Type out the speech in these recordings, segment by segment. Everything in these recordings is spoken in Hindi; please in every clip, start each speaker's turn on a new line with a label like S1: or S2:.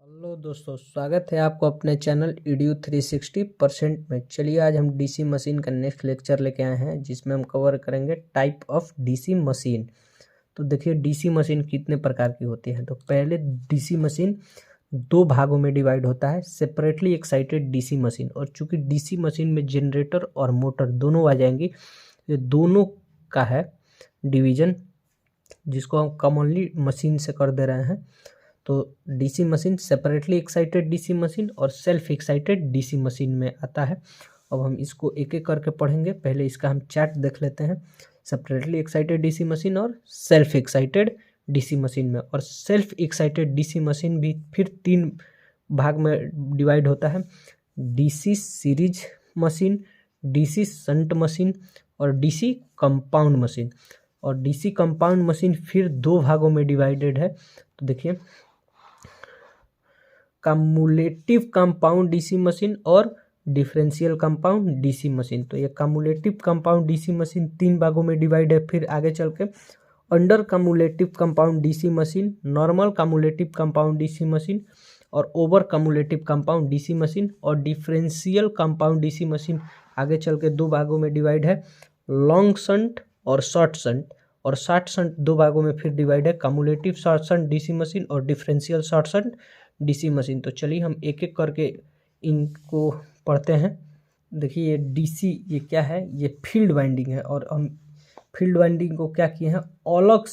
S1: हेलो दोस्तों, स्वागत है आपको अपने चैनल ईडीयू 360% में। चलिए आज हम डीसी मशीन का नेक्स्ट लेक्चर लेके आए हैं, जिसमें हम कवर करेंगे टाइप ऑफ डीसी मशीन। तो देखिए डीसी मशीन कितने प्रकार की होती है। तो पहले डीसी मशीन दो भागों में डिवाइड होता है, सेपरेटली एक्साइटेड डीसी मशीन। और चूंकि डीसी मशीन में जनरेटर और मोटर दोनों आ जाएंगी, ये दोनों का है डिवीजन, जिसको हम कॉमनली मशीन से कर दे रहे हैं। तो DC machine separately excited DC machine और सेल्फ एक्साइटेड डीसी मशीन में आता है। अब हम इसको एक एक करके पढ़ेंगे। पहले इसका हम चार्ट देख लेते हैं, सेपरेटली एक्साइटेड डीसी मशीन और सेल्फ एक्साइटेड डीसी मशीन में। और सेल्फ एक्साइटेड डीसी मशीन भी फिर तीन भाग में डिवाइड होता है, DC series machine, DC shunt machine और डीसी कंपाउंड मशीन। और डीसी कंपाउंड मशीन फिर दो भागों में डिवाइडेड है। तो देखिए कम्युलेटिव कंपाउंड डीसी मशीन और डिफरेंशियल कंपाउंड डीसी मशीन। तो ये कम्युलेटिव कंपाउंड डीसी मशीन तीन भागों में डिवाइड है। फिर आगे चल के under cumulative compound DC machine, normal cumulative compound DC machine और over cumulative compound DC machine और डिफरेंशियल कंपाउंड डीसी मशीन आगे चल के दो भागों में डिवाइड है, लॉन्ग शंट और शॉर्ट शंट। और शॉर्ट शंट दो भागों में फिर डिवाइड है, cumulative short shunt DC machine और differential short shunt DC machine. तो चलिए हम एक एक करके इनको पढ़ते हैं। देखिए ये डीसी ये क्या है, ये फील्ड वाइंडिंग है। और हम फील्ड वाइंडिंग को क्या किए हैं, अलग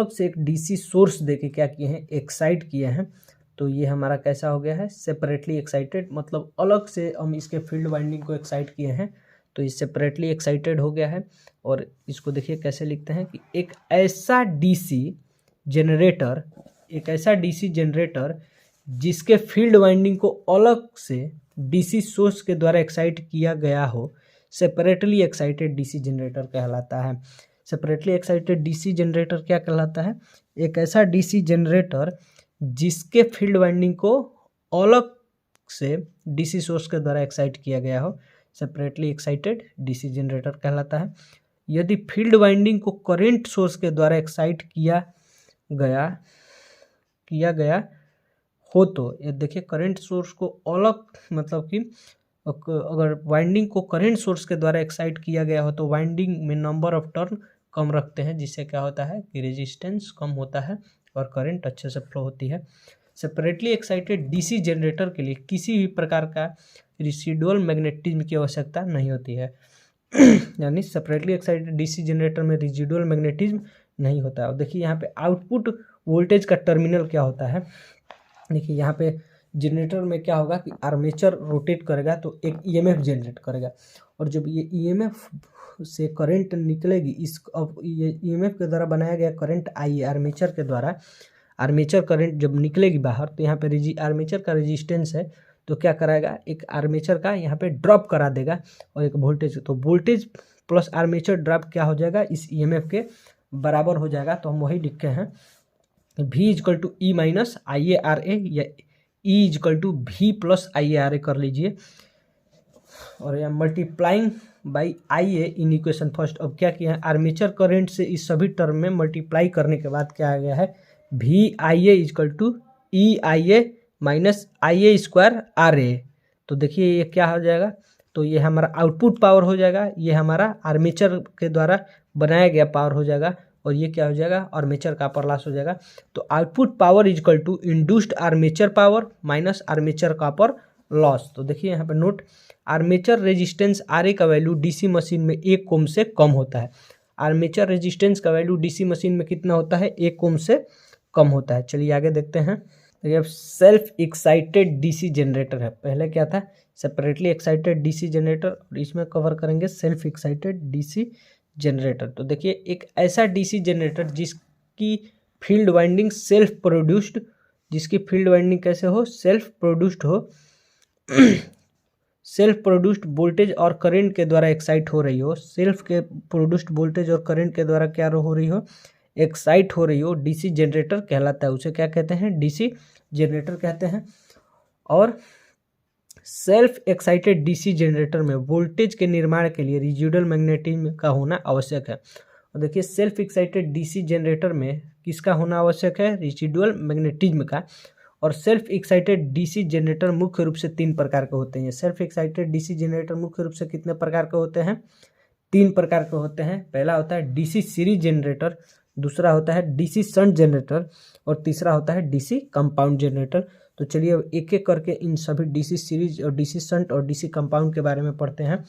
S1: से एक डीसी सोर्स देके क्या किए हैं, एक्साइट किए हैं। तो ये हमारा कैसा हो गया है, सेपरेटली एक्साइटेड, मतलब अलग से हम इसके फील्ड वाइंडिंग को एक्साइट किए हैं, तो ये सेपरेटली एक्साइटेड हो गया है। और इसको देखिए कैसे लिखते हैं कि एक ऐसा डीसी जनरेटर जिसके फील्ड वाइंडिंग को अलग से डीसी सोर्स के द्वारा एक्साइट किया गया हो, सेपरेटली एक्साइटेड डीसी जनरेटर कहलाता है। सेपरेटली एक्साइटेड डीसी जनरेटर क्या कहलाता है, एक ऐसा डीसी जनरेटर जिसके फील्ड वाइंडिंग को अलग से डीसी सोर्स के द्वारा एक्साइट किया गया हो, सेपरेटली एक्साइटेड डीसी जनरेटर कहलाता है। यदि फील्ड वाइंडिंग को करंट सोर्स के द्वारा एक्साइट किया गया हो, तो ये देखिए करंट सोर्स को अलग, मतलब कि अगर वाइंडिंग को करंट सोर्स के द्वारा एक्साइट किया गया हो तो वाइंडिंग में नंबर ऑफ टर्न कम रखते हैं, जिससे क्या होता है कि रेजिस्टेंस कम होता है और करंट अच्छे से फ्लो होती है। सेपरेटली एक्साइटेड डीसी जनरेटर के लिए किसी भी प्रकार का रेसिडुअल मैग्नेटिज्म की आवश्यकता नहीं होती है। यानी सेपरेटली एक्साइटेड डीसी जनरेटर में रेसिडुअल मैग्नेटिज्म नहीं होता है। और देखिए यहाँ पे आउटपुट वोल्टेज का टर्मिनल क्या होता है, देखिए यहाँ पे जनरेटर में क्या होगा कि आर्मेचर रोटेट करेगा तो एक ईएमएफ जनरेट करेगा। और जब ये ईएमएफ से करंट निकलेगी, अब ये ईएमएफ के द्वारा बनाया गया करंट आई आर्मेचर के द्वारा, आर्मेचर करंट जब निकलेगी बाहर, तो यहाँ पे आर्मेचर का रेजिस्टेंस है, तो क्या कराएगा, एक आर्मेचर का यहाँ पे ड्रॉप करा देगा और एक वोल्टेज, तो वोल्टेज प्लस आर्मेचर ड्रॉप क्या हो जाएगा, इस ईएमएफ के बराबर हो जाएगा। तो हम वही लिखे हैं V equal to E minus I A R A, या E equal to V plus I A R A कर लीजिए, और यहाँ multiplying by I A in equation first. अब क्या किया है, आर्मेचर करंट से इस सभी टर्म में मल्टीप्लाई करने के बाद क्या आ गया है, V I A equal to E I A minus I A square R A. तो देखिए ये क्या हो जाएगा, तो ये हमारा आउटपुट पावर हो जाएगा, ये हमारा आर्मेचर के द्वारा बनाया गया पावर हो जाएगा, और ये क्या हो जाएगा, आर्मेचर कॉपर लॉस हो जाएगा। तो output power is equal to induced armature power minus armature copper loss. तो देखिए यहाँ पे note, armature resistance R A का वैल्यू डीसी मशीन में 1 ओम से कम होता है। आर्मेचर रेजिस्टेंस का वैल्यू डीसी मशीन में कितना होता है, 1 ओम से कम होता है। चलिए आगे देखते हैं। देखिए अब सेल्फ एक्साइटेड डीसी जनरेटर है, पहले क्या था, सेपरेटली एक्साइटेड डीसी जनरेटर, और इसमें कवर करेंगे सेल्फ एक्साइटेड डीसी जनरेटर। तो देखिए एक ऐसा डीसी जनरेटर जिसकी फील्ड वाइंडिंग सेल्फ प्रोड्यूस्ड, जिसकी फील्ड वाइंडिंग कैसे हो, सेल्फ प्रोड्यूस्ड हो, सेल्फ प्रोड्यूस्ड वोल्टेज और करंट के द्वारा एक्साइट हो रही हो, सेल्फ के प्रोड्यूस्ड वोल्टेज और करंट के द्वारा क्या हो रही हो, एक्साइट हो रही हो, डीसी जनरेटर कहलाता है। उसे क्या कहते हैं, डीसी जनरेटर कहते हैं। और सेल्फ एक्साइटेड डीसी जनरेटर में वोल्टेज के निर्माण के लिए रेसिडुअल मैग्नेटिज्म का होना आवश्यक है। और देखिए सेल्फ एक्साइटेड डीसी जनरेटर में किसका होना आवश्यक है, रेसिडुअल मैग्नेटिज्म का। और सेल्फ एक्साइटेड डीसी जनरेटर मुख्य रूप से 3 प्रकार के होते हैं। सेल्फ एक्साइटेड डीसी जनरेटर मुख्य रूप से कितने प्रकार के होते हैं? 3 प्रकार के होते हैं। पहला होता है डीसी सीरीज जनरेटर, दूसरा होता है डीसी शंट जनरेटर और तीसरा होता है डीसी कंपाउंड जनरेटर। तो चलिए अब एक एक करके इन सभी डीसी सीरीज और डीसी शंट और डीसी कंपाउंड के बारे में पढ़ते हैं।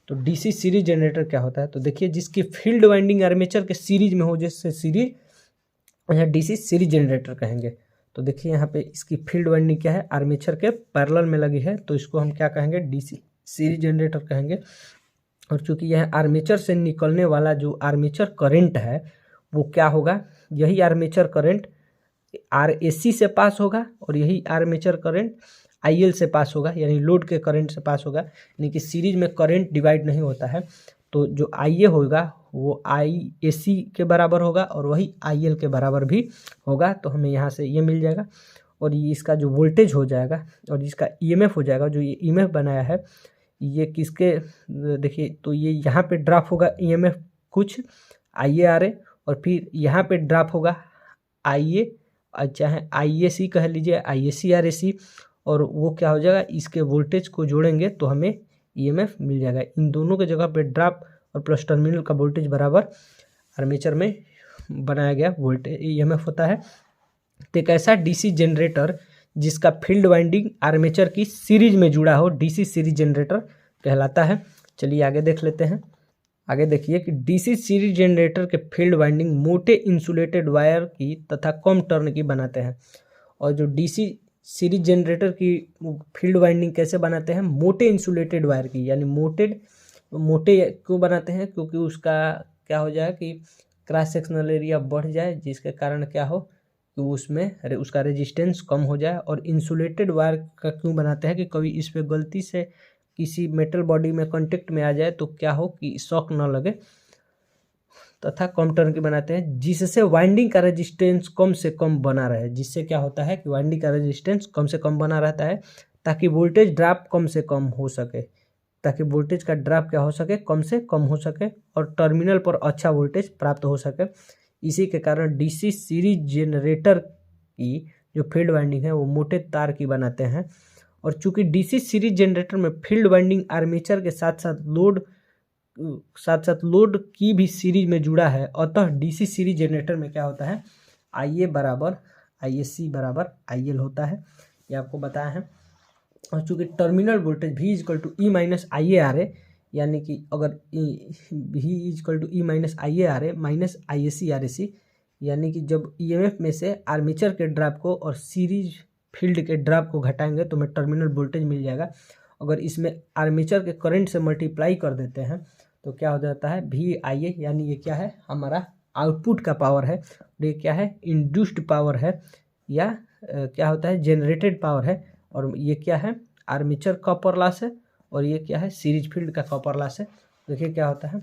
S1: तो डीसी सीरीज जनरेटर क्या होता है? तो देखिए, जिसकी फील्ड वाइंडिंग आर्मेचर के सीरीज में हो, जैसे सीरीज, यहाँ डीसी सीरीज जनरेटर कहेंगे। तो देखिए यहाँ पे इसकी फील्ड वाइंडिंग क्या है? आर्मेचर के पैरेलल में लगी है, तो इसको हम क्या कहेंगे? डीसी सीरीज जनरेटर कहेंगे। और चूंकि यह आर्मेचर से निकलने वाला जो आर्मेचर करंट है वो क्या होगा? यही आर्मेचर करंट RAC से पास होगा और यही आर्मेचर करंट IL से पास होगा, यानी लोड के करंट से पास होगा। यानी कि सीरीज में करंट डिवाइड नहीं होता है, तो जो IA होगा वो IAC के बराबर होगा और वही IL के बराबर भी होगा। तो हमें यहाँ से ये मिल जाएगा और ये इसका जो वोल्टेज हो जाएगा और इसका EMF हो जाएगा, जो ये EMF बनाया है ये किसके, देखिए, तो ये यहाँ पे ड्रॉप होगा EMF कुछ IARA और फिर यहाँ पे ड्रॉप होगा IA, चाहे IAC कह लीजिए, IAC-RAC, और वो क्या हो जाएगा? इसके वोल्टेज को जोड़ेंगे तो हमें EMF मिल जाएगा। इन दोनों के जगह पे ड्रॉप और प्लस टर्मिनल का वोल्टेज बराबर आर्मेचर में बनाया गया वोल्टेज EMF होता है। तो एक ऐसा डीसी जनरेटर जिसका फील्ड वाइंडिंग आर्मेचर की सीरीज में जुड़ा हो, डीसी सीरीज जनरेटर कहलाता है। चलिए आगे देख लेते हैं। आगे देखिए कि डीसी सीरीज जनरेटर के फील्ड वाइंडिंग मोटे इंसुलेटेड वायर की तथा कम टर्न की बनाते हैं। और जो डीसी सीरीज जनरेटर की फील्ड वाइंडिंग कैसे बनाते हैं? मोटे इंसुलेटेड वायर की, यानी मोटे क्यों बनाते हैं? क्योंकि उसका क्या हो जाए कि क्रॉस सेक्शनल एरिया बढ़ जाए, जिसके कारण क्या हो कि उसमें उसका रेजिस्टेंस कम हो जाए। और इंसुलेटेड वायर का क्यों बनाते हैं? कि कभी इस पे गलती से किसी मेटल बॉडी में कांटेक्ट में आ जाए तो क्या हो कि शॉक न लगे, तथा कम टर्न की बनाते हैं जिससे वाइंडिंग का रेजिस्टेंस कम से कम बना रहे। जिससे क्या होता है कि वाइंडिंग का रेजिस्टेंस कम से कम बना रहता है, ताकि वोल्टेज ड्रॉप कम से कम हो सके, ताकि वोल्टेज का ड्रॉप क्या हो सके? कम से कम हो सके और टर्मिनल पर अच्छा वोल्टेज प्राप्त हो सके। इसी के कारण डीसी सीरीज जनरेटर की जो फील्ड वाइंडिंग है वो मोटे तार की बनाते हैं। और चूंकि डीसी सीरीज जनरेटर में फील्ड वाइंडिंग आर्मेचर के साथ साथ लोड की भी सीरीज में जुड़ा है, अतः डीसी सीरीज जनरेटर में क्या होता है? IA बराबर IAC बराबर IL होता है, ये आपको बताया है। और चूंकि terminal voltage V = E - IARA, यानी कि अगर V = E - IARA minus IAC-RAC, यानी कि जब EMF में से आर्मेचर के ड्रॉप को और सीरीज फील्ड के ड्रॉप को घटाएंगे तो हमें टर्मिनल वोल्टेज मिल जाएगा। अगर इसमें आर्मेचर के करंट से मल्टीप्लाई कर देते हैं तो क्या हो जाता है? VIA, यानी ये क्या है? हमारा आउटपुट का पावर है। और ये क्या है? इंड्यूस्ड पावर है, या क्या होता है? जनरेटेड पावर है। और ये क्या है? आर्मेचर कॉपर लॉस है और ये क्या है? सीरीज फील्ड का कॉपर लॉस है। देखिए क्या होता है?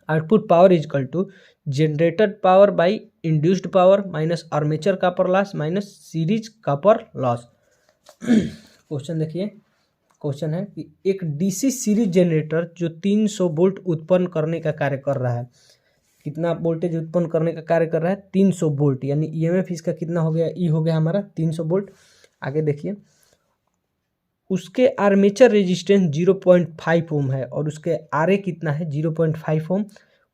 S1: Output power = generated power by induced power minus armature copper loss minus series copper loss. Question देखिए, क्वेश्चन है कि एक डीसी सीरीज जनरेटर जो 300 वोल्ट उत्पन्न करने का कार्य कर रहा है, कितना वोल्टेज उत्पन्न करने का कार्य कर रहा है? 300 वोल्ट, यानी EMF इसका कितना हो गया? E हो गया हमारा 300 वोल्ट। आगे देखिए, उसके आर्मेचर रेजिस्टेंस 0.5 ओम है और उसके RA कितना है? 0.5 ओम।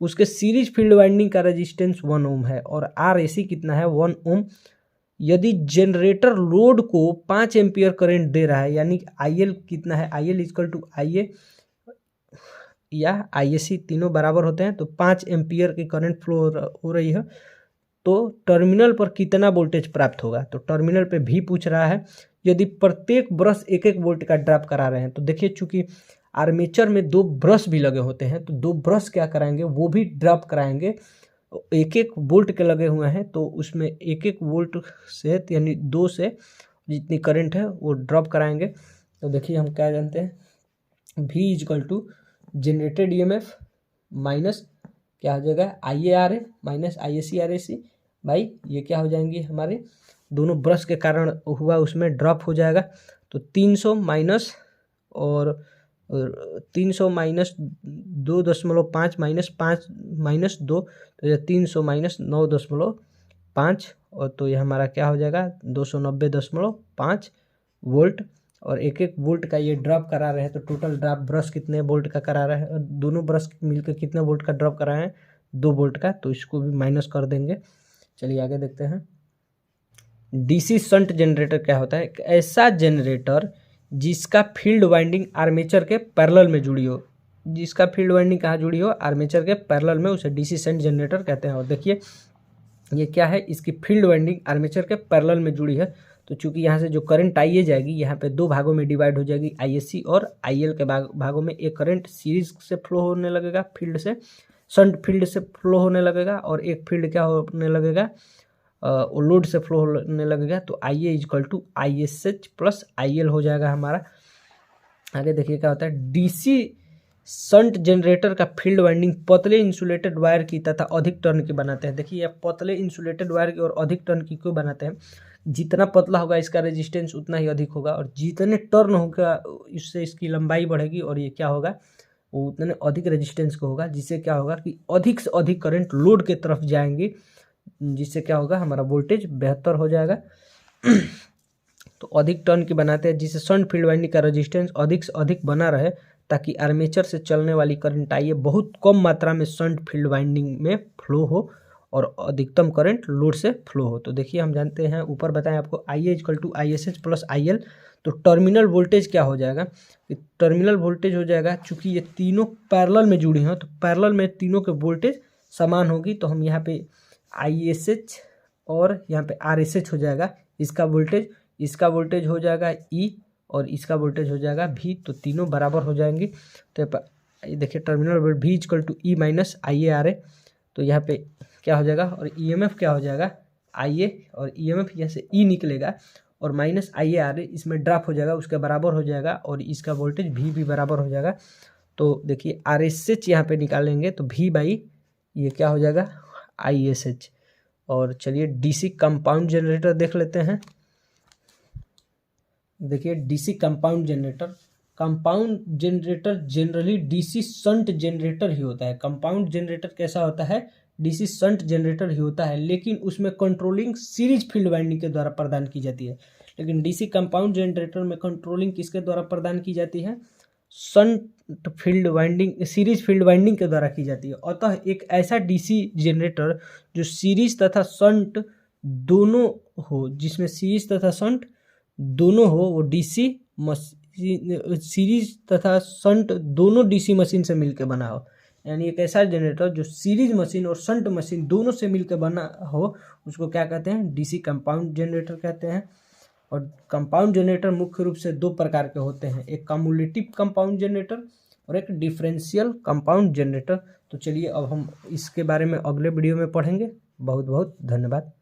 S1: उसके सीरीज फील्ड वाइंडिंग का रेजिस्टेंस 1 ओम है और RAC कितना है? 1 ओम। यदि जनरेटर लोड को 5 एम्पियर करंट दे रहा है, यानी IL कितना है? IL = IA या IAC, तीनों बराबर होते हैं, तो 5 एम्पियर की करंट फ्लो हो रही है, तो टर्मिनल पर कितना वोल्टेज प्राप्त होगा? तो टर्मिनल पे भी पूछ रहा है। यदि प्रत्येक ब्रश 1-1 वोल्ट का ड्रॉप करा रहे हैं, तो देखिए चूंकि आर्मेचर में 2 ब्रश भी लगे होते हैं, तो 2 ब्रश क्या कराएंगे? वो भी ड्रॉप कराएंगे। 1-1 वोल्ट के लगे हुए हैं, तो उसमें 1-1 वोल्ट से, यानी 2 से जितनी करंट है वो ड्रॉप कराएंगे। तो देखिए हम क्या जानते हैं? V = जनरेटेड EMF माइनस क्या हो जाएगा? IARA माइनस IAC-RAC भाई, ये क्या हो जाएंगे? हमारे दोनों ब्रश के कारण हुआ उसमें ड्रॉप हो जाएगा। तो 300 माइनस और 300 माइनस 2.5 माइनस 5 माइनस 2, तो 300 माइनस 9.5 5 और तो ये हमारा क्या हो जाएगा 290.5 वोल्ट। और एक एक वोल्ट का ये ड्रॉप करा रहे हैं, तो टोटल ड्रॉप ब्रश कितने वोल्ट का करा रहा है, और दोनों ब्रश मिलकर कितने वोल्ट का ड्रॉप करा है 2 वोल्ट का, तो इसको भी माइनस कर देंगे। चलिए आगे देखते हैं। डीसी शंट जनरेटर क्या होता है? एक ऐसा जनरेटर जिसका फील्ड वाइंडिंग आर्मेचर के पैरेलल में जुड़ी हो। जिसका फील्ड वाइंडिंग कहाँ जुड़ी हो? आर्मेचर के पैरेलल में, उसे डीसी शंट जनरेटर कहते हैं। और देखिए ये क्या है, इसकी फील्ड वाइंडिंग आर्मेचर के पैरेलल में जुड़ी है, तो चूंकि यहाँ से जो करंट आईए जाएगी यहाँ पे दो भागों में डिवाइड हो जाएगी, आईएससी और आईएल के भागों में। एक करंट सीरीज से फ्लो होने लगेगा फील्ड से, शंट फील्ड से फ्लो होने लगेगा, और एक फील्ड क्या होने लगेगा, लोड से फ्लो होने लगेगा। तो I A equal to I S H plus I L हो जाएगा हमारा। आगे देखिए क्या होता है। डीसी शंट जनरेटर का फील्ड वाइंडिंग पतले इंसुलेटेड वायर की तथा अधिक टर्न की बनाते हैं। देखिए ये पतले इंसुलेटेड वायर की और अधिक टर्न की क्यों बनाते हैं? जितना पतला होगा इसका रेजिस्टेंस उतना ही अधिक होगा, और जितने टर्न होगा इससे इसकी लंबाई बढ़ेगी, और ये क्या होगा, वो उतने अधिक रेजिस्टेंस को होगा, जिससे क्या होगा कि अधिक से अधिक करंट लोड के तरफ जाएंगे, जिससे क्या होगा, हमारा वोल्टेज बेहतर हो जाएगा। तो अधिक टर्न की बनाते हैं, जिससे शंट फील्ड वाइंडिंग का रेजिस्टेंस अधिक से अधिक बना रहे, ताकि आर्मेचर से चलने वाली करंट आइए बहुत कम मात्रा में शंट फील्ड वाइंडिंग में फ्लो हो और अधिकतम करंट लोड से फ्लो हो। तो देखिए हम जानते हैं, ऊपर बताएं आपको, I A equal to I S H plus I L. तो टर्मिनल वोल्टेज क्या हो जाएगा? टर्मिनल वोल्टेज हो जाएगा, चूंकि ये तीनों पैरेलल में जुड़ी हैं, तो पैरेलल में तीनों के वोल्टेज समान होगी, तो हम यहाँ पे आई एस एच और यहाँ पे आर एस एच हो जाएगा। इसका वोल्टेज हो जाएगा ई, और इसका वोल्टेज हो जाएगा भी, तो तीनों बराबर हो जाएंगे। तो ये देखिए टर्मिनल भी equal to E minus I A R A, तो यहाँ पे क्या हो जाएगा, और ईएमएफ क्या हो जाएगा आई ए, और ईएमएफ यहाँ से ई निकलेगा, और माइनस आई ए आर ए इसमें ड्रॉप हो जाएगा, उसके बराबर हो जाएगा, और इसका वोल्टेज भी बराबर हो जाएगा। तो देखिए आर एस एच यहाँ पे निकालेंगे, तो भी बाई ये क्या हो जाएगा आई एस एच। और चलिए डीसी कंपाउंड जनरेटर देख लेते हैं। देखिए DC compound generator generally DC shunt generator ही होता है। कंपाउंड जनरेटर कैसा होता है? डीसी शंट जनरेटर ही होता है, लेकिन उसमें कंट्रोलिंग सीरीज फील्ड वाइंडिंग के द्वारा प्रदान की जाती है। लेकिन डीसी कंपाउंड जनरेटर में कंट्रोलिंग किसके द्वारा प्रदान की जाती है? Shunt field winding, series field winding के द्वारा की जाती है। अतः एक ऐसा डीसी जनरेटर जो सीरीज तथा शंट दोनों हो, जिसमें सीरीज तथा शंट दोनों हो, वो डीसी मशीन, सीरीज तथा शंट दोनों डीसी मशीन से मिलकर बना हो। यानी एक ऐसा जनरेटर जो सीरीज मशीन और शंट मशीन दोनों से मिलकर बना हो, उसको क्या कहते हैं? डीसी कंपाउंड जनरेटर कहते हैं। और कंपाउंड जनरेटर मुख्य रूप से दो प्रकार के होते हैं, एक कम्युलेटिव कंपाउंड जनरेटर और एक डिफरेंशियल कंपाउंड जनरेटर। तो चलिए अब हम इसके बारे में अगले वीडियो में पढ़ेंगे। बहुत बहुत धन्यवाद।